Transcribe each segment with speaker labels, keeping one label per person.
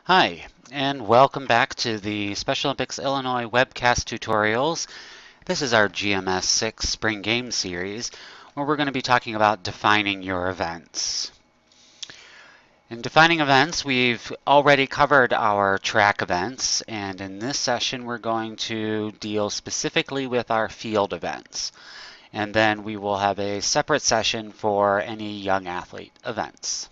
Speaker 1: Hi, and welcome back to the Special Olympics Illinois webcast tutorials. This is our GMS 6 Spring Games series, where we're going to be talking about defining your events. In defining events, we've already covered our track events, and in this session we're going to deal specifically with our field events. And then we will have a separate session for any young athlete events.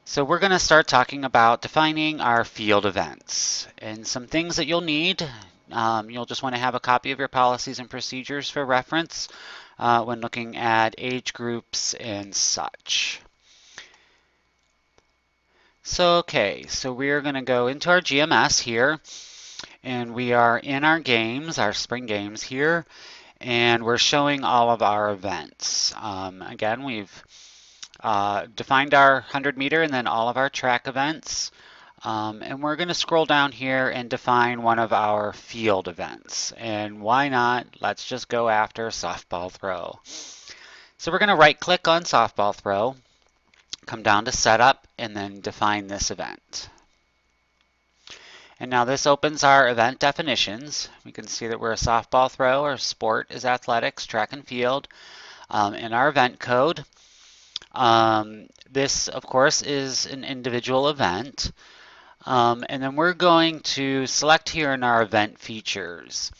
Speaker 1: So we're going to start talking about defining our field events and some things that you'll need. You'll just want to have a copy of your policies and procedures for reference when looking at age groups and such. So we're going to go into our GMS here, and we are in our games, our spring games here, and we're showing all of our events. Again, we've defined our 100 meter and then all of our track events. And we're going to scroll down here and define one of our field events. And why not? Let's just go after softball throw. So we're going to right click on softball throw, come down to setup, and then define this event. And now this opens our event definitions. We can see that we're a softball throw. Our sport is athletics, track and field. In our event code, this, of course, is an individual event. And then we're going to select here in our event features.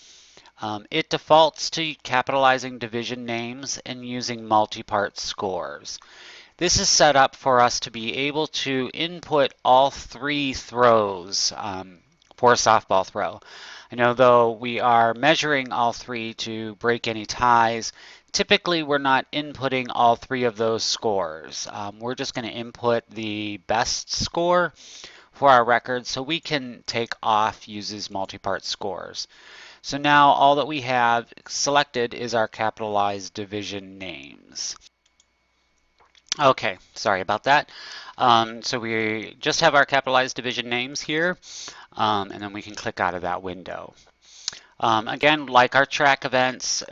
Speaker 1: It defaults to capitalizing division names and using multi-part scores. This is set up for us to be able to input all three throws for a softball throw. I know though we are measuring all three to break any ties, typically we're not inputting all three of those scores. We're just going to input the best score for our record so we can take off uses multi-part scores. So now all that we have selected is our capitalized division names. Okay, sorry about that. So we just have our capitalized division names here, and then we can click out of that window. Again, like our track events,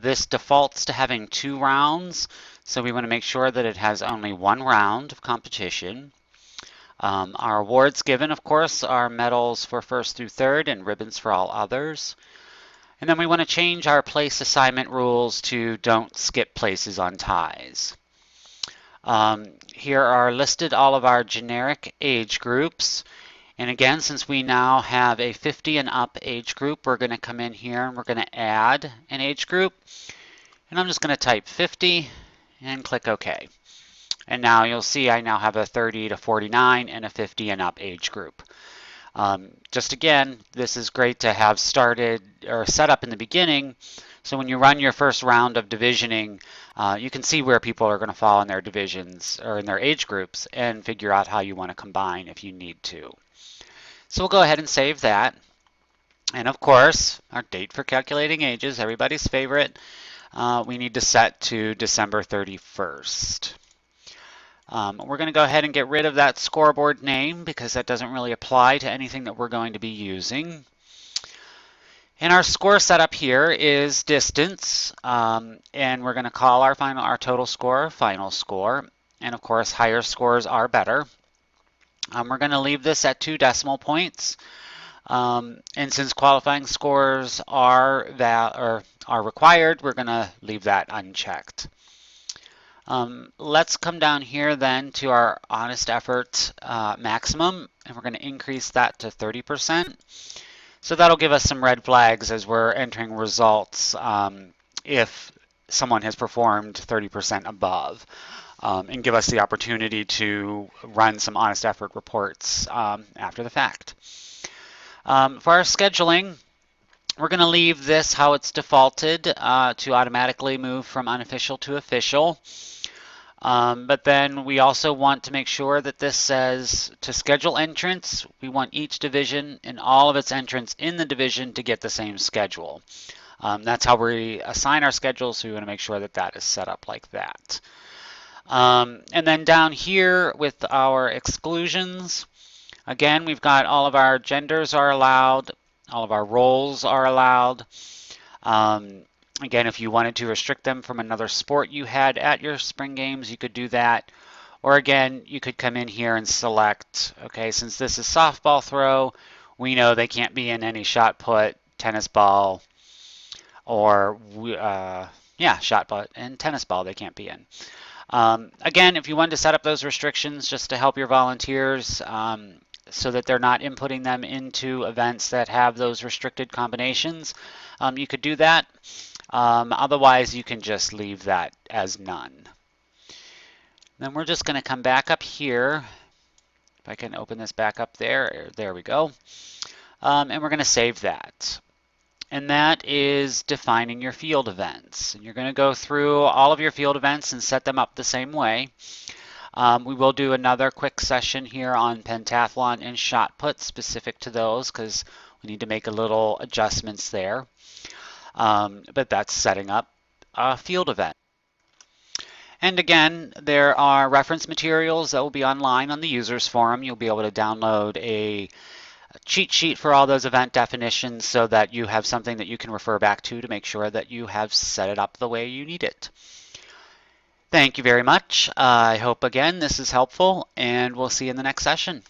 Speaker 1: this defaults to having 2 rounds, so we want to make sure that it has only 1 round of competition. Our awards given, of course, are medals for first through third and ribbons for all others. And then we want to change our place assignment rules to don't skip places on ties. Here are listed all of our generic age groups. And again, since we now have a 50 and up age group, we're going to come in here and we're going to add an age group. And I'm just going to type 50 and click OK. And now you'll see I now have a 30 to 49 and a 50 and up age group. Just again, this is great to have started or set up in the beginning. So when you run your first round of divisioning, you can see where people are going to fall in their divisions or in their age groups and figure out how you want to combine if you need to. So we'll go ahead and save that. And of course, our date for calculating ages, everybody's favorite, we need to set to December 31st. We're going to go ahead and get rid of that scoreboard name because that doesn't really apply to anything that we're going to be using. And our score setup here is distance, and we're going to call our total score final score. And of course, higher scores are better. We're going to leave this at 2 decimal points. And since qualifying scores are required, we're going to leave that unchecked. Let's come down here then to our honest effort maximum, and we're going to increase that to 30%. So that'll give us some red flags as we're entering results if someone has performed 30% above, and give us the opportunity to run some honest effort reports after the fact. For our scheduling, we're going to leave this how it's defaulted to automatically move from unofficial to official. But then we also want to make sure that this says to schedule entrants, we want each division and all of its entrants in the division to get the same schedule. That's how we assign our schedules, so we want to make sure that that is set up like that. And then down here with our exclusions, again, we've got all of our genders are allowed, all of our roles are allowed. Again, if you wanted to restrict them from another sport you had at your spring games, you could do that. Or again, you could come in here and select, okay, since this is softball throw, we know they can't be in any shot put, tennis ball, or yeah, shot put and tennis ball they can't be in. Again, if you wanted to set up those restrictions just to help your volunteers so that they're not inputting them into events that have those restricted combinations, you could do that. Otherwise, you can just leave that as none. Then we're just going to come back up here. If I can open this back up there we go. And we're going to save that. And that is defining your field events. And you're going to go through all of your field events and set them up the same way. We will do another quick session here on pentathlon and shot put specific to those because we need to make a little adjustments there. But that's setting up a field event. And again, there are reference materials that will be online on the users forum. You'll be able to download a cheat sheet for all those event definitions so that you have something that you can refer back to make sure that you have set it up the way you need it. Thank you very much. I hope again this is helpful, and we'll see you in the next session.